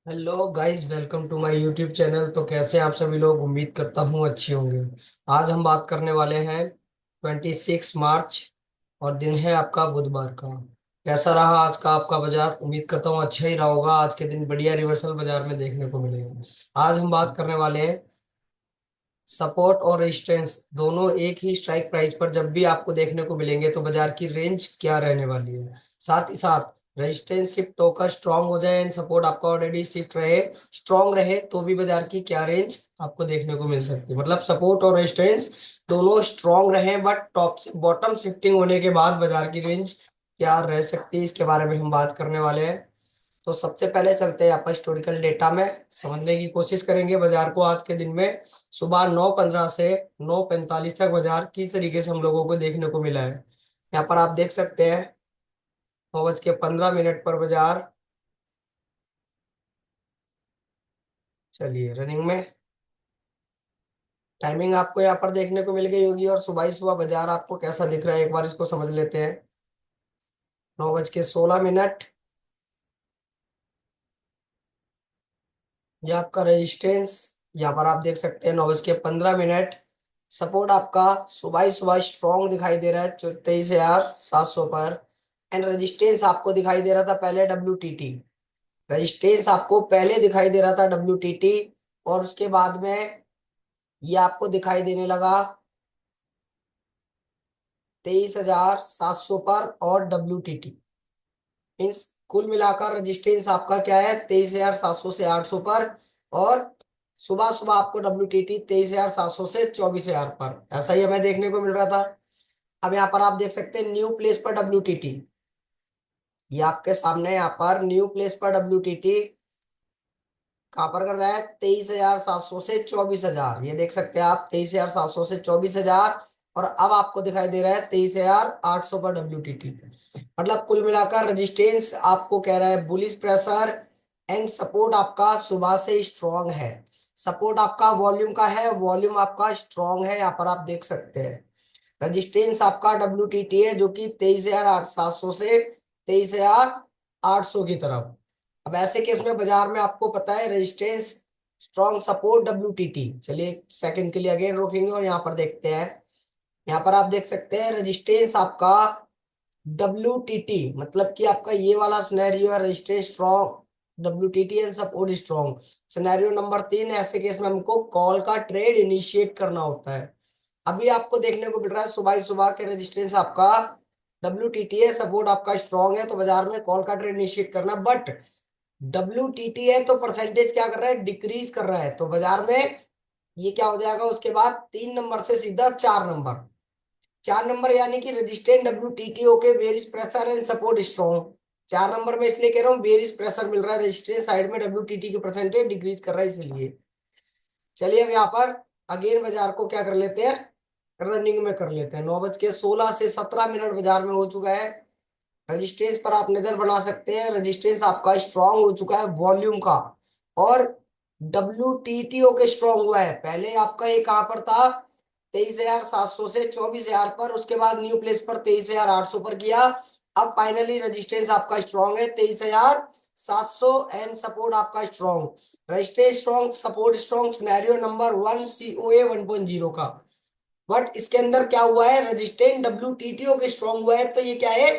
Hello guys, welcome to my YouTube channel. तो कैसे हैं आप सभी लोग? उम्मीद करता हूँ अच्छे होंगे। आज हम बात करने वाले हैं 26 मार्च, और दिन है आपका बुधवार का। कैसा रहा आज का आपका बाजार? उम्मीद करता हूँ अच्छा ही रहा होगा। आज के दिन बढ़िया रिवर्सल बाजार में देखने को मिलेगा। आज हम बात करने वाले हैं सपोर्ट और रेजिस्टेंस दोनों एक ही स्ट्राइक प्राइस पर जब भी आपको देखने को मिलेंगे तो बाजार की रेंज क्या रहने वाली है। साथ ही साथ रेजिस्टेंस शिफ्ट होकर स्ट्रांग हो जाए एंड सपोर्ट आपका ऑलरेडी शिफ्ट रहे, स्ट्रांग रहे, तो भी बाजार की क्या रेंज आपको देखने को मिल सकती है। मतलब सपोर्ट और रेजिस्टेंस दोनों स्ट्रांग रहे बट टॉप से बॉटम शिफ्टिंग होने के बाद बाजार की रेंज क्या रह सकती है, इसके बारे में हम बात करने वाले हैं। तो सबसे पहले चलते हैं आप हिस्टोरिकल डेटा में, समझने की कोशिश करेंगे बाजार को। आज के दिन में सुबह 9:15 से 9:45 तक बाजार किस तरीके से हम लोगों को देखने को मिला है। यहाँ पर आप देख सकते हैं 9:15 पर बाजार, चलिए रनिंग में टाइमिंग आपको यहाँ पर देखने को मिल गई होगी। और सुबह ही सुबह बाजार आपको कैसा दिख रहा है एक बार इसको समझ लेते हैं। 9:16, ये आपका रेजिस्टेंस। यहाँ पर आप देख सकते हैं 9:15। सपोर्ट आपका सुबह ही सुबह स्ट्रॉन्ग दिखाई दे रहा है 23,700 पर। एंड रेजिस्टेंस आपको दिखाई दे रहा था पहले WTT। रेजिस्टेंस आपको पहले दिखाई दे रहा था WTT, और उसके बाद में ये आपको दिखाई देने लगा 23,700 पर और WTT। मीन्स कुल मिलाकर रेजिस्टेंस आपका क्या है 23,700 से 800 पर। और सुबह सुबह आपको WTT 23,700 से 24,000 पर, ऐसा ही हमें देखने को मिल रहा था। अब यहाँ पर आप देख सकते हैं न्यू प्लेस पर WTT, ये आपके सामने यहाँ पर न्यू प्लेस पर WTT कहाँ पर कर रहा है 23,700 से 24,000। ये देख सकते हैं आप 23,700 से 24,000, और अब आपको दिखाई दे रहा है 23,800 पर WTT। मतलब कुल मिलाकर रेजिस्टेंस आपको कह रहा है बुलिश प्रेशर, एंड सपोर्ट आपका सुबह से स्ट्रॉन्ग है। सपोर्ट आपका वॉल्यूम का है, वॉल्यूम आपका स्ट्रॉन्ग है, यहाँ पर आप देख सकते हैं। रेजिस्टेंस आपका WTT है जो कि 23,700 से 23,800 की तरफ। अब ऐसे केस में बाजार में आपको पता है रेजिस्टेंस स्ट्रॉन्ग सपोर्ट WTT। चलिए एक सेकंड के लिए अगेन रोकेंगे और यहाँ पर देखते हैं। यहाँ पर आप देख सकते हैं रेजिस्टेंस आपका WTT, मतलब कि आपका ये वाला सिनेरियो है resistance strong WTT and support strong. Scenario number 3, ऐसे केस में हमको कॉल का ट्रेड इनिशिएट करना होता है। अभी आपको देखने को मिल रहा है सुबह ही सुबह के रेजिस्टेंस आपका WTT है, सपोर्ट आपका स्ट्रॉन्ग है, तो बाजार में कॉल का ट्रेड इनिशिएट करना। बट WTT है तो परसेंटेज क्या कर रहा है, डिक्रीज कर रहा है, तो बाजार में ये क्या हो जाएगा उसके बाद 3 नंबर से सीधा 4 नंबर। 4 नंबर यानी कि रेजिस्टेंट WTT होके bearish pressure and support strong. 4 number में इसलिए कह रहा हूँ बेरिश प्रेशर मिल रहा है, रेजिस्टेंस साइड में WTT की परसेंटेज डिक्रीज कर रहा है इसलिए। चलिए अब यहाँ पर अगेन बाजार को क्या कर लेते हैं, रनिंग में कर लेते हैं। 9:16 से 17 बाजार में हो चुका है। रेजिस्टेंस पर आप नजर बना सकते हैं, रेजिस्टेंस आपका स्ट्रांग हो चुका है वॉल्यूम का, और WTTO के स्ट्रांग हुआ है। पहले आपका ये कहां पर था 23,700 से 24,000 पर, उसके बाद न्यू प्लेस पर 23,800 पर किया। अब फाइनली रेजिस्टेंस आपका स्ट्रांग है 23,700 एंड सपोर्ट आपका strong. Resistance strong support strong scenario number 1 COA 1.0 का। बट इसके अंदर क्या हुआ है, रेजिस्टेंट WTTO के स्ट्रांग हुआ है, तो ये क्या है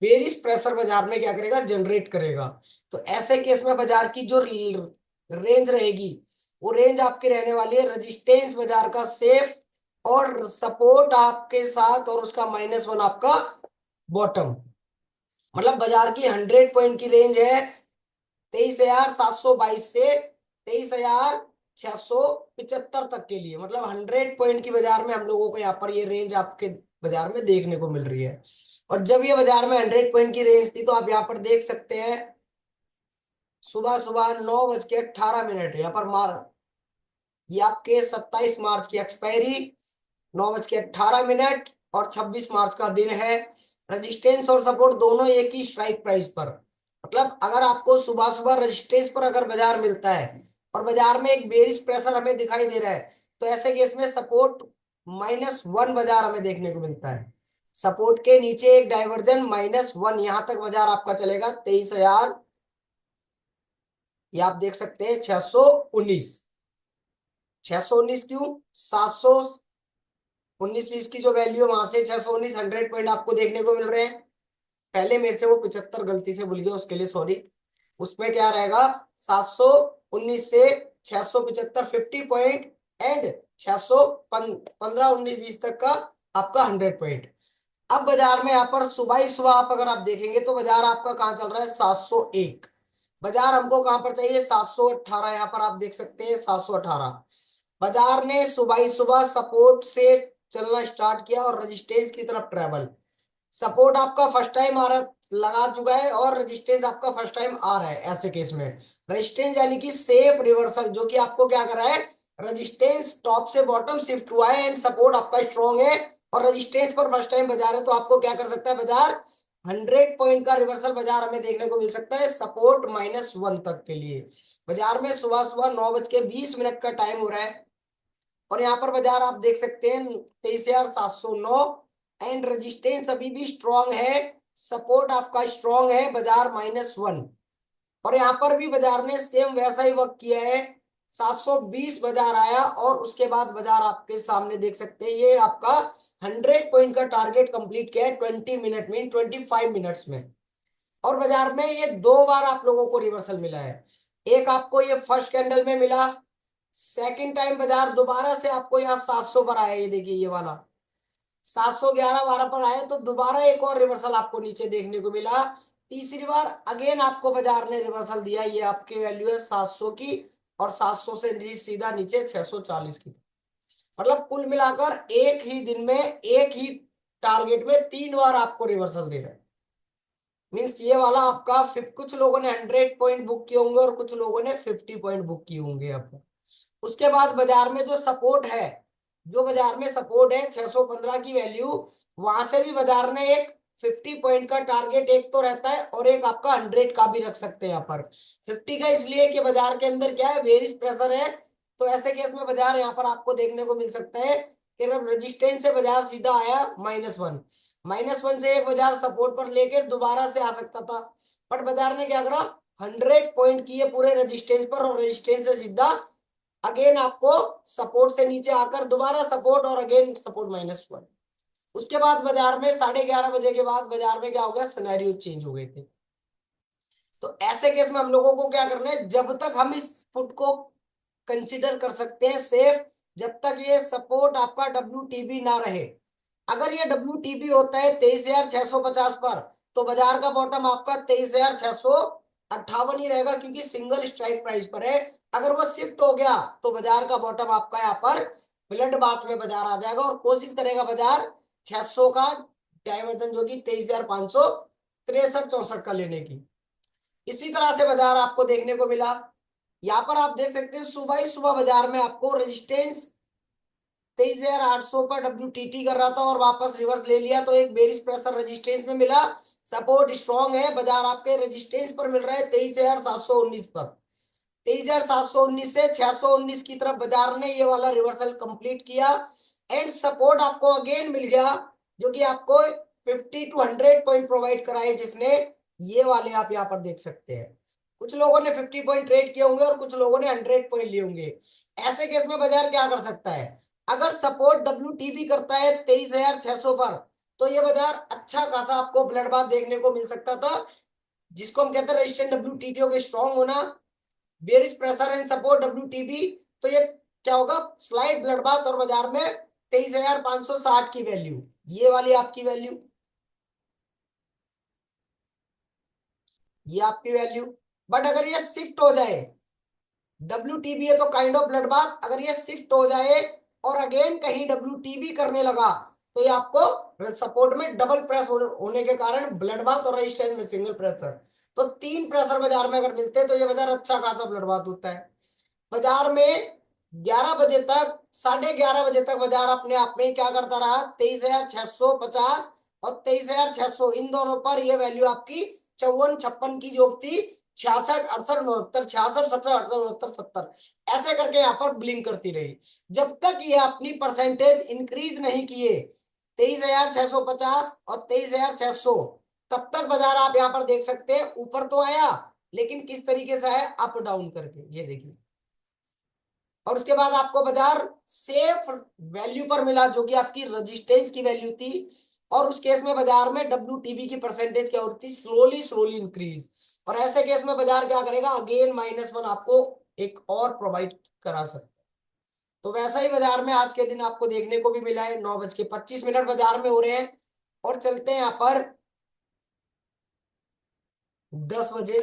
बेरिश प्रेशर बाजार में क्या करेगा, जनरेट करेगा। तो ऐसे केस में बाजार की जो रेंज रहेगी वो रेंज आपकी रहने वाली है रेजिस्टेंस बाजार का सेफ, और सपोर्ट आपके साथ, और उसका -1 आपका बॉटम। मतलब बाजार की 100 पॉइंट की रेंज है 23,722 से 23,675 तक के लिए। मतलब 100 पॉइंट की बाजार में हम लोगों को यहाँ पर ये रेंज आपके बाजार में देखने को मिल रही है। और जब ये बाजार में 100 पॉइंट की रेंज थी तो आप यहाँ पर देख सकते हैं सुबह सुबह 9:18 यहाँ पर मार, ये आपके 27 मार्च की एक्सपायरी 9:18 और 26 मार्च का दिन है। रेजिस्टेंस और सपोर्ट दोनों एक ही स्ट्राइक प्राइस पर। मतलब अगर आपको सुबह सुबह रेजिस्टेंस पर अगर बाजार मिलता है और बाजार में एक बेरिश प्रेशर हमें दिखाई दे रहा है, तो ऐसे केस में सपोर्ट -1 बाजार हमें देखने को मिलता है। सपोर्ट के नीचे एक डाइवर्जन -1, यहां तक बाजार आपका चलेगा ये आप देख सकते हैं 619। 619 क्यों? 719 की जो वैल्यू है वहां से 619 100 पॉइंट आपको देखने को मिल रहे हैं। पहले मेरे से वो 75 गलती से भूल गया, उसके लिए सॉरी। उसमें क्या रहेगा? 719 से 675 50 पॉइंट, एंड 615 19 20 तक का आपका 100 पॉइंट। अब बाजार में यहाँ पर सुबह ही सुबह आप अगर आप देखेंगे तो बाजार आपका कहाँ चल रहा है? 701। बाजार हमको कहां पर चाहिए? 718। यहाँ पर आप देख सकते हैं 718। बाजार ने सुबह ही सुबह सपोर्ट से चलना स्टार्ट किया और रेजिस्टेंस की तरफ ट्रेवल। सपोर्ट आपका फर्स्ट टाइम आ रहा लगा चुका है और रेजिस्टेंस आपका फर्स्ट टाइम आ रहा है। ऐसे केस में रेजिस्टेंस यानी कि सेफ रिवर्सल, जो कि आपको क्या कर रहा है? रेजिस्टेंस टॉप से बॉटम शिफ्ट हुआ है एंड सपोर्ट आपका स्ट्रॉन्ग है और रेजिस्टेंस पर फर्स्ट टाइम बाजार है, तो आपको क्या कर सकता है बाजार? 100 पॉइंट का रिवर्सल बाजार हमें देखने को मिल सकता है सपोर्ट -1 तक के लिए। बाजार में सुबह सुबह 9:20 का टाइम हो रहा है और यहाँ पर बाजार आप देख सकते हैं 23,709 एंड रेजिस्टेंस अभी भी स्ट्रॉन्ग है, सपोर्ट आपका स्ट्रॉन्ग है बाजार -1। और यहाँ पर भी बाजार ने सेम वैसा ही वर्क किया है। 720 बाजार आया और उसके बाद बाजार आपके सामने देख सकते हैं ये आपका 100 पॉइंट का टारगेट कंप्लीट किया है 20 मिनट में, 25 मिनट्स में। और बाजार में ये दो बार आप लोगों को रिवर्सल मिला है। एक आपको ये फर्स्ट कैंडल में मिला, सेकंड टाइम बाजार दोबारा से आपको यहाँ 700 पर आया। ये देखिए ये वाला 711 12 पर आया, तो दोबारा एक और रिवर्सल आपको नीचे देखने को मिला। तीसरी बार अगेन आपको बाजार ने रिवर्सल दिया। ये आपकी वैल्यू है 700 की और 700 से सीधा नीचे 640 की। मतलब कुल मिलाकर एक ही दिन में एक ही टारगेट में 3 बार आपको रिवर्सल दे रहा है। मीन्स ये वाला आपका कुछ लोगों ने 100 पॉइंट बुक किए होंगे और कुछ लोगों ने 50 पॉइंट बुक किए होंगे आपको। उसके बाद बाजार में जो सपोर्ट है, जो बाजार में सपोर्ट है 615 की वैल्यू, वहां से भी बाजार ने एक 50 पॉइंट का टारगेट एक तो रहता है और एक आपका 100 का भी रख सकते हैं। यहाँ पर 50 का इसलिए कि बाजार के अंदर क्या है? बेरिश प्रेशर है, तो ऐसे केस में बाजार यहाँ पर आपको देखने को मिल सकता है कि रेजिस्टेंस से बाजार सीधा आया -1, -1 से एक बाजार सपोर्ट पर लेकर दोबारा से आ सकता था, बट बाजार ने क्या करा? 100 पॉइंट किए पूरे रेजिस्टेंस पर और रेजिस्टेंस से सीधा अगेन आपको सपोर्ट से नीचे आकर दोबारा सपोर्ट और अगेन सपोर्ट -1। उसके बाद बाजार में 11:30 बजे के बाद बाजार में क्या हो गया? सिनेरियो चेंज हो गए थे। तो ऐसे केस में हम लोगों को क्या करना है? जब तक हम इस पुट को कंसीडर कर सकते हैं सेफ, जब तक ये सपोर्ट आपका WTB ना रहे। अगर ये WTB होता है 23,650 पर, तो बाजार का बॉटम आपका 23,658 ही रहेगा, क्योंकि सिंगल स्ट्राइक प्राइस पर है। अगर वो शिफ्ट हो गया तो बाजार का बॉटम आपका यहाँ पर ब्लड बाथ में बाजार आ जाएगा और कोशिश करेगा बाजार 600 का डायवर्जन जो कि 23,563 64 का लेने की। इसी तरह से बाजार आपको देखने को मिला। यहाँ पर आप देख सकते हैं सुबह ही सुबह बाजार में आपको रेजिस्टेंस 23,800 पर WTT कर रहा था और वापस रिवर्स ले लिया, तो एक बेरिश प्रेशर रेजिस्टेंस में मिला। सपोर्ट स्ट्रॉन्ग है, बाजार आपके रेजिस्टेंस पर मिल रहा है 23,719 पर। 23,719 से 619 की तरफ बाजार ने ये वाला रिवर्सल कंप्लीट किया एंड सपोर्ट आपको अगेन मिल गया, जो कि आपको 50 to 100 पॉइंट प्रोवाइड कराए, जिसने ये वाले आप यहाँ पर देख सकते हैं। कुछ लोगों ने 50 पॉइंट ट्रेड किए होंगे और कुछ लोगों ने 100 पॉइंट लिए होंगे। ऐसे केस में बाजार क्या कर सकता है? अगर सपोर्ट WTB करता है 23,600 पर, तो ये बाजार अच्छा खासा आपको ब्लड बाथ देखने को मिल सकता था, जिसको हम कहते हैं रेजिस्टेंट WTT के स्ट्रॉन्ग होना, bearish pressure and support WTB। तो ये क्या होगा? स्लाइड ब्लड बाथ और बाजार में 23,560 की वैल्यू, ये वाली आपकी वैल्यू, ये आपकी वैल्यू। बट अगर ये शिफ्ट हो जाए, WTB है तो काइंड ऑफ ब्लड बाथ, अगर ये शिफ्ट हो जाए और अगेन कहीं WTB करने लगा, तो ये आपको सपोर्ट में डबल प्रेस होने के कारण ब्लड बाथ और रेजिस्टेंस में सिंगल प्रेशर, तो 3 प्रेशर बाजार में अगर मिलते हैं तो ये बाजार अच्छा खासा ब्लड बाथ होता है। बाजार में 11 बजे तक 11:30 बजे तक बाजार अपने आप में क्या करता रहा? 23,650 और 23,600 इन दोनों पर ये वैल्यू आपकी 54 56 की जो थी 66 68 69 66 70 68 69 70 ऐसे करके यहाँ पर ब्लिंक करती रही, जब तक ये अपनी परसेंटेज इंक्रीज नहीं किए 23,650 और 23,600, तब तक बाजार आप यहाँ पर देख सकते हैं ऊपर तो आया लेकिन किस तरीके से है, अप डाउन करके, ये देखिए। और उसके बाद आपको बाजार सेफ वैल्यू पर मिला, जो कि आपकी रेजिस्टेंस की वैल्यू थी। और उस केस में बाजार में डब्ल्यू की परसेंटेज क्या होती थी, स्लोली स्लोली इंक्रीज। और ऐसे केस में बाजार क्या करेगा, अगेन -1 आपको एक और प्रोवाइड करा सकता है। तो वैसा ही बाजार में आज के दिन आपको देखने को भी मिला है। 9:25 बाजार में हो रहे हैं। और चलते हैं यहाँ पर 10 बजे,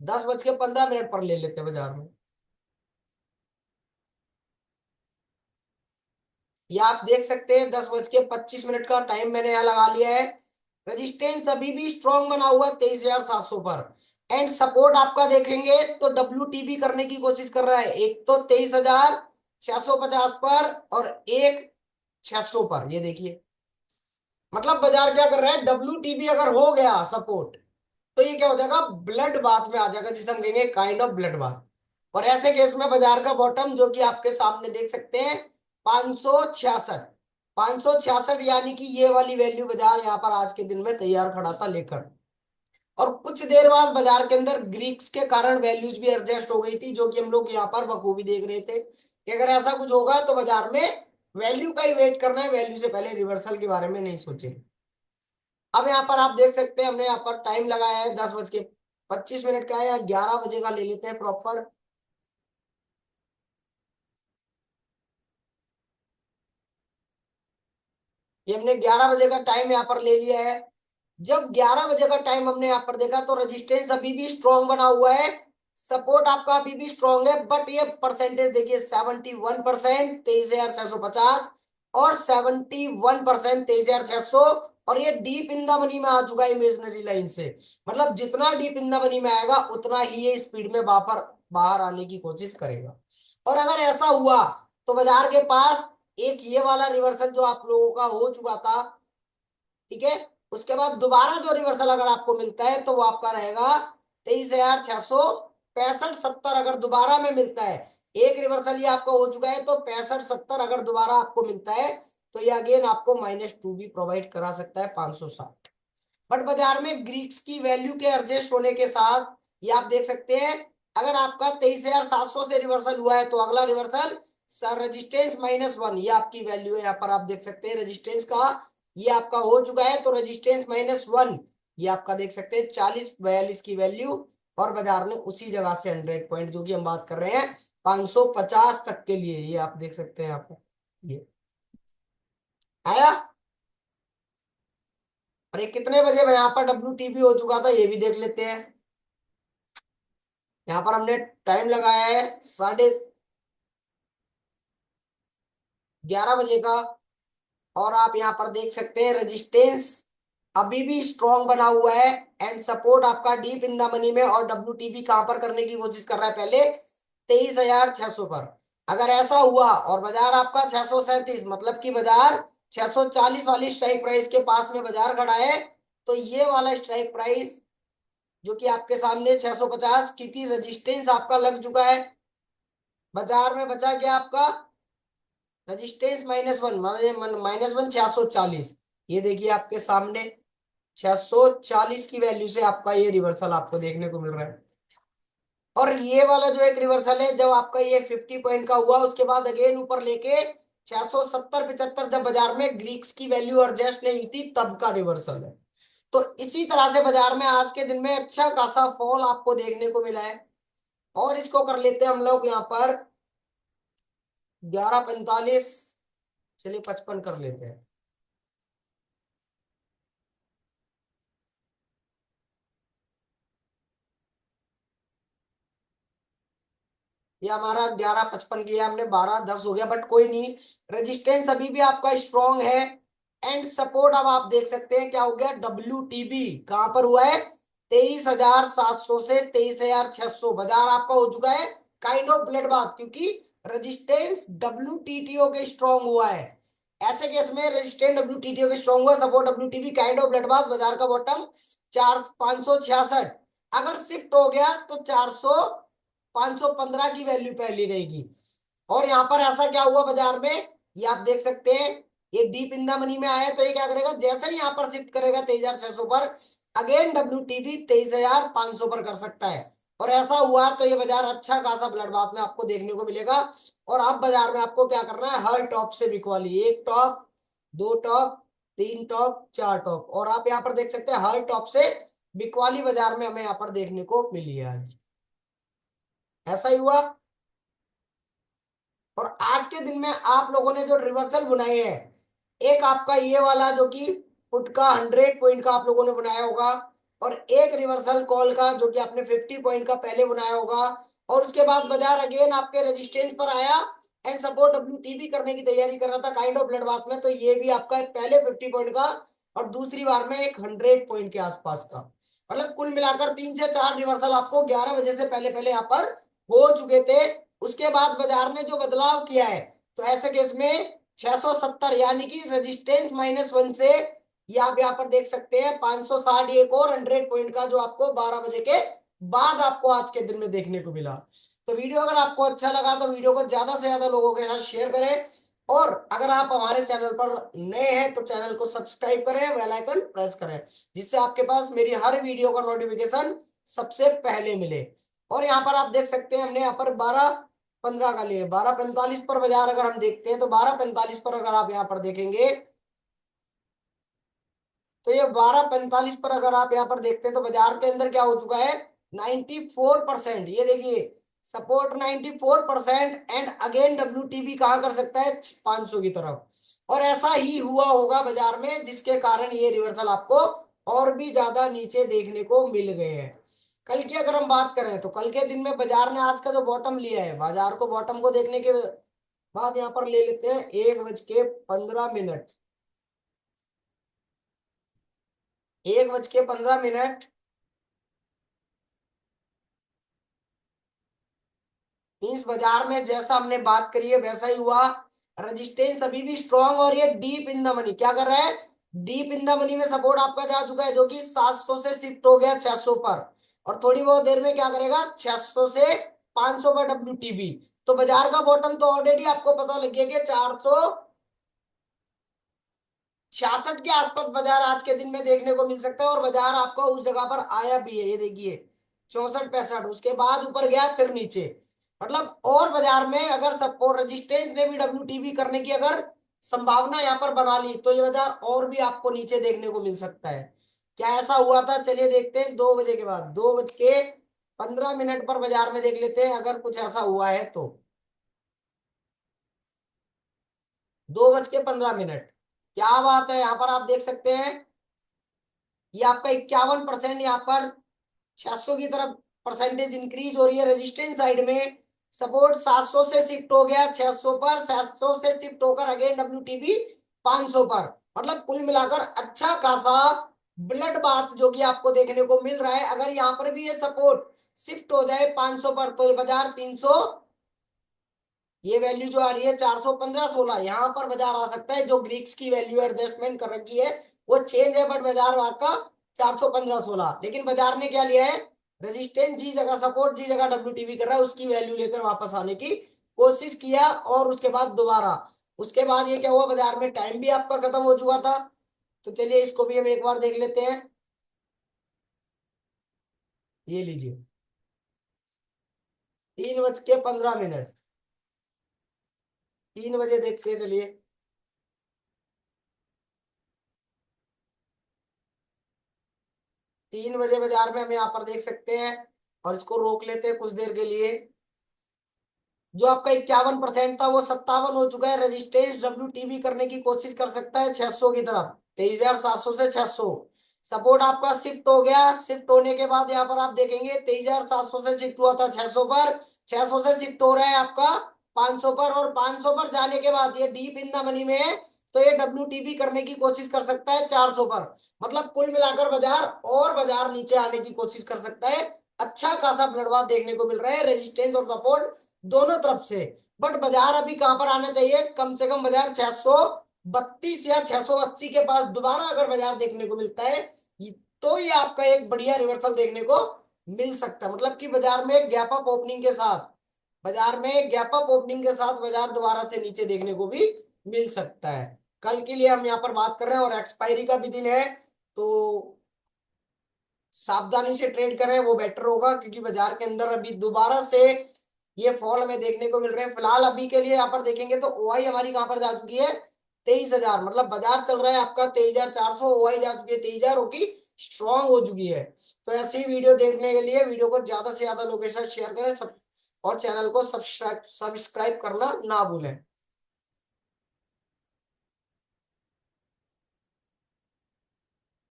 10:15 पर ले लेते हैं बाजार में। ये आप देख सकते हैं 10:25 का टाइम मैंने यहाँ लगा लिया है। रेजिस्टेंस अभी भी स्ट्रॉन्ग बना हुआ है 23,700 पर। एंड सपोर्ट आपका देखेंगे तो डब्ल्यू करने की कोशिश कर रहा है, एक तो 23,650 पर और एक 600 पर, ये देखिए। मतलब बाजार क्या कर रहा है, डब्ल्यू अगर हो गया सपोर्ट, तो ये क्या हो जाएगा, ब्लड बाथ में आ जाएगा, जिसे हम कहेंगे काइंड ऑफ ब्लड बाथ। और ऐसे केस में बाजार का बॉटम, जो कि आपके सामने देख सकते हैं, 566, 566, यानी कि ये वाली वैल्यू बाजार यहाँ पर आज के दिन में तैयार खड़ा था लेकर। और कुछ देर बाद बाजार के अंदर ग्रीक्स के कारण वैल्यूज भी एडजस्ट हो गई थी, जो कि हम लोग यहाँ पर बखूबी देख रहे थे कि अगर ऐसा कुछ होगा तो बाजार में वैल्यू का ही वेट करना है, वैल्यू से पहले रिवर्सल के बारे में नहीं सोचे। अब यहाँ पर आप देख सकते हैं, हमने यहाँ पर टाइम लगाया है 10:25 का है, या 11 बजे का ले लेते हैं प्रॉपर। ये हमने 11 बजे का टाइम यहाँ पर ले लिया है। जब 11 बजे का टाइम हमने यहाँ पर देखा, तो रेजिस्टेंस अभी भी स्ट्रॉन्ग बना हुआ है, सपोर्ट आपका अभी भी स्ट्रॉन्ग है। बट ये परसेंटेज देखिए, 71%, 23,650, और 71%, 23,600। और ये डीप इन द मनी में आ चुका है इमेजनरी लाइन से। मतलब जितना डीप इन द मनी में आएगा, उतना ही ये स्पीड में बाहर बाहर आने की कोशिश करेगा। और अगर ऐसा हुआ, तो बाजार के पास एक ये वाला रिवर्सल जो आप लोगों का हो चुका था, ठीक है, उसके बाद दोबारा जो रिवर्सल अगर आपको मिलता है, तो वो आपका रहेगा 23,665, 70। अगर दोबारा में मिलता है, एक रिवर्सल ये आपका हो चुका है, तो 65, 70 अगर दोबारा आपको मिलता है, तो ये अगेन आपको -2 भी प्रोवाइड करा सकता है, 560। बट बाजार में ग्रीक्स की वैल्यू के एडजस्ट होने के साथ, ये आप देख सकते हैं, अगर आपका 23,700 से रिवर्सल हुआ है, तो अगला रिवर्सल सर रेजिस्टेंस -1, ये आपकी वैल्यू है, यहाँ पर आप देख सकते हैं रेजिस्टेंस का, ये आपका हो चुका है। तो रेजिस्टेंस -1, ये आपका देख सकते हैं 40-42 की वैल्यू। और बाजार ने उसी जगह से 100 पॉइंट, जो कि हम बात कर रहे हैं 550 तक के लिए, ये आप देख सकते हैं यहाँ पर, ये आया। और ये कितने बजे यहाँ पर डब्ल्यू हो चुका था, ये भी देख लेते हैं। यहाँ पर हमने टाइम लगाया है 11:30 बजे का। और आप यहाँ पर देख सकते हैं रेजिस्टेंस अभी भी स्ट्रॉन्ग बना हुआ है, एंड सपोर्ट आपका डीप इन द मनी में। और डब्ल्यू कहां पर करने की कोशिश कर रहा है, पहले 23,600 पर। अगर ऐसा हुआ और बाजार आपका 637, मतलब कि बाजार 640 वाली स्ट्राइक प्राइस के पास में बाजार खड़ा है, तो ये वाला स्ट्राइक प्राइस, जो कि आपके सामने 650, क्योंकि रेजिस्टेंस आपका लग चुका है, बाजार में बचा क्या आपका रेजिस्टेंस -1, -1 640। ये देखिए आपके सामने 640 की वैल्यू से आपका ये रिवर्सल आपको देखने को मिल रहा है। और ये वाला जो एक रिवर्सल है, जब आपका ये 50 पॉइंट का हुआ, उसके बाद अगेन ऊपर लेके 670-75, जब बाजार में ग्रीक्स की वैल्यू एडजस्ट नहीं हुई थी, तब का रिवर्सल है। तो इसी तरह से बाजार में आज के दिन में अच्छा खासा फॉल आपको देखने को मिला है। और इसको कर लेते हैं हम लोग यहाँ पर 11:45, चलिए 55 कर लेते हैं। ये हमारा 11:55 किया हमने, 12:10 हो गया, बट कोई नहीं। रेजिस्टेंस अभी भी आपका स्ट्रॉन्ग है। एंड सपोर्ट अब आप देख सकते हैं क्या हो गया, डब्ल्यू कहां पर हुआ है, 23,700 से 23,600, बाजार आपका हो चुका है काइंड ऑफ ब्लड बाथ, क्योंकि रेजिस्टेंस डब्ल्यू के स्ट्रॉन्ग हुआ है। ऐसे केस में रेजिस्टेंस डब्ल्यू के स्ट्रॉन्ग हुआ, support W kind of blood bath, बाजार का बॉटम 566। अगर शिफ्ट हो गया तो 515 की वैल्यू पहली रहेगी। और यहाँ पर ऐसा क्या हुआ बाजार में, ये आप देख सकते हैं, ये डीप इन द मनी में आया, तो ये क्या करेगा, जैसे ही यहाँ पर शिफ्ट करेगा 23,600 पर, अगेन WTB 23,500 पर कर सकता है। और ऐसा हुआ तो ये बाजार अच्छा खासा ब्लड बाथ में आपको देखने को मिलेगा। और अब बाजार में आपको क्या करना है, हर टॉप से बिकवाली, एक टॉप, दो टॉप, तीन टॉप, चार टॉप, और आप यहाँ पर देख सकते हैं हर टॉप से बिकवाली बाजार में हमें यहाँ पर देखने को मिली है आज। ऐसा ही हुआ। और आज के दिन में आप लोगों ने जो रिवर्सल बनाए हैं, एक आपका ये वाला जो कि पुट का 100 पॉइंट का आप लोगों ने बनाया होगा, और एक रिवर्सल कॉल का जो कि आपने 50 पॉइंट का पहले बनाया होगा। और उसके बाद बाजार अगेन आपके रेजिस्टेंस पर आया एंड सपोर्ट WTB करने की तैयारी कर रहा था काइंड ऑफ ब्लड बाथ में, तो ये भी आपका पहले 50 पॉइंट का और दूसरी बार में एक 100 पॉइंट के आसपास का, मतलब कुल मिलाकर 3 से 4 रिवर्सल आपको 11 बजे से पहले पहले यहाँ पर हो चुके थे। उसके बाद बाजार ने जो बदलाव किया है, तो ऐसे केस में 670 यानी कि रेजिस्टेंस -1 से ये आप यहाँ पर देख सकते हैं 560, एक और 100 पॉइंट का जो आपको 12 बजे के बाद आपको आज के दिन में देखने को मिला। तो वीडियो अगर आपको अच्छा लगा तो वीडियो को ज्यादा से ज्यादा लोगों के साथ शेयर करें, और अगर आप हमारे चैनल पर नए हैं तो चैनल को सब्सक्राइब करें, बेल आइकन प्रेस करें, जिससे आपके पास मेरी हर वीडियो का नोटिफिकेशन सबसे पहले मिले। और यहाँ पर आप देख सकते हैं हमने यहाँ पर 12:15 का लिए 12:45 पर बाजार अगर हम देखते हैं, तो 12:45 पर अगर आप यहाँ पर देखेंगे, तो ये 12:45 पर अगर आप यहाँ पर देखते हैं तो बाजार के अंदर क्या हो चुका है, 94%। ये देखिए सपोर्ट 94% एंड अगेन WTB कहाँ कर सकता है, 500 की तरफ। और ऐसा ही हुआ होगा बाजार में, जिसके कारण ये रिवर्सल आपको और भी ज्यादा नीचे देखने को मिल गए हैं। कल की अगर हम बात करें तो कल के दिन में बाजार ने आज का जो बॉटम लिया है, बाजार को बॉटम को देखने के बाद यहाँ पर ले लेते हैं 1:15, 1:15। मीन्स बाजार में जैसा हमने बात करी है वैसा ही हुआ। रेजिस्टेंस अभी भी स्ट्रॉन्ग, और ये डीप इन द मनी क्या कर रहा है, डीप इन द मनी में सपोर्ट आपका जा चुका है, जो कि 700 से शिफ्ट हो गया 600 पर, और थोड़ी बहुत देर में क्या करेगा 600 से 500 पर WTB। तो बाजार का बॉटम तो ऑलरेडी आपको पता लग गया कि 466 के आसपास बाजार आज के दिन में देखने को मिल सकता है, और बाजार आपको उस जगह पर आया भी है, ये देखिए 64 65, उसके बाद ऊपर गया फिर नीचे। मतलब और बाजार में अगर सपोर्ट रेजिस्टेंस ने भी WTB करने की अगर संभावना यहाँ पर बना ली, तो ये बाजार और भी आपको नीचे देखने को मिल सकता है। क्या ऐसा हुआ था, चलिए देखते हैं 2 बजे के बाद, 2:15 पर बाजार में देख लेते हैं अगर कुछ ऐसा हुआ है तो। 2:15, क्या बात है, यहाँ पर आप देख सकते हैं ये आपका 51% यहाँ पर 600 की तरफ परसेंटेज इंक्रीज हो रही है रेजिस्टेंस साइड में। सपोर्ट 700 से शिफ्ट हो गया 600 पर, 700 से शिफ्ट होकर अगेन WTB 500 पर। मतलब कुल मिलाकर अच्छा खासा ब्लड बाथ जो कि आपको देखने को मिल रहा है। अगर यहाँ पर भी ये सपोर्ट शिफ्ट हो जाए 500 पर, तो ये बाजार 300, ये वैल्यू जो आ रही है 415-16, यहाँ पर बाजार आ सकता है। जो ग्रीक्स की वैल्यू एडजस्टमेंट कर रखी है वो चेंज है, बट बाजार वहां का 415-16, लेकिन बाजार ने क्या लिया है, रेजिस्टेंस जी जगह सपोर्ट जी जगह WTB कर रहा है, उसकी वैल्यू लेकर वापस आने की कोशिश किया। और उसके बाद दोबारा, उसके बाद ये क्या हुआ, बाजार में टाइम भी आपका खत्म हो चुका था। तो चलिए इसको भी हम एक बार देख लेते हैं। ये लीजिए 3:15, 3 बजे देखते हैं चलिए। 3 बजे बाजार में हम यहाँ पर देख सकते हैं, और इसको रोक लेते हैं कुछ देर के लिए। जो आपका 51% था वो 57 हो चुका है। रेजिस्टेंस WTB करने की कोशिश कर सकता है 600 की तरफ, 23,700 से 600। सपोर्ट आपका शिफ्ट हो गया, शिफ्ट होने के बाद यहाँ पर आप देखेंगे 23,700 से शिफ्ट हुआ था 600 पर, 600 से शिफ्ट हो रहा है आपका 500 पर, और 500 पर जाने के बाद ये डीप इन द मनी में है, तो ये WTB करने की कोशिश कर सकता है 400 पर। मतलब कुल मिलाकर बाजार और बाजार नीचे आने की कोशिश कर सकता है। अच्छा खासा ब्लडबाथ देखने को मिल रहा है रेजिस्टेंस और सपोर्ट दोनों तरफ से। बट बाजार अभी कहां पर आना चाहिए, कम से कम बाजार 632 या 680 के पास दोबारा अगर बाजार देखने को मिलता है, तो ये आपका एक बढ़िया रिवर्सल देखने को मिल सकता है। मतलब कि बाजार में गैप अप ओपनिंग के साथ, बाजार में गैप अप ओपनिंग के साथ बाजार दोबारा से नीचे देखने को भी मिल सकता है। कल के लिए हम यहाँ पर बात कर रहे हैं, और एक्सपायरी का भी दिन है, तो सावधानी से ट्रेड करें वो बेटर होगा, क्योंकि बाजार के अंदर अभी दोबारा से ये फॉल हमें देखने को मिल रहे हैं। फिलहाल अभी के लिए यहाँ पर देखेंगे तो ओआई हमारी कहां पर जा चुकी है, 23,000। मतलब बाजार चल रहा है आपका 23,400, ओआई जा चुकी है 23,000 की, स्ट्रॉन्ग हो चुकी है। तो ऐसी वीडियो देखने के लिए वीडियो को ज्यादा से ज्यादा लोगों के साथ शेयर करें, सब और चैनल को सब्सक्राइब करना ना भूलें।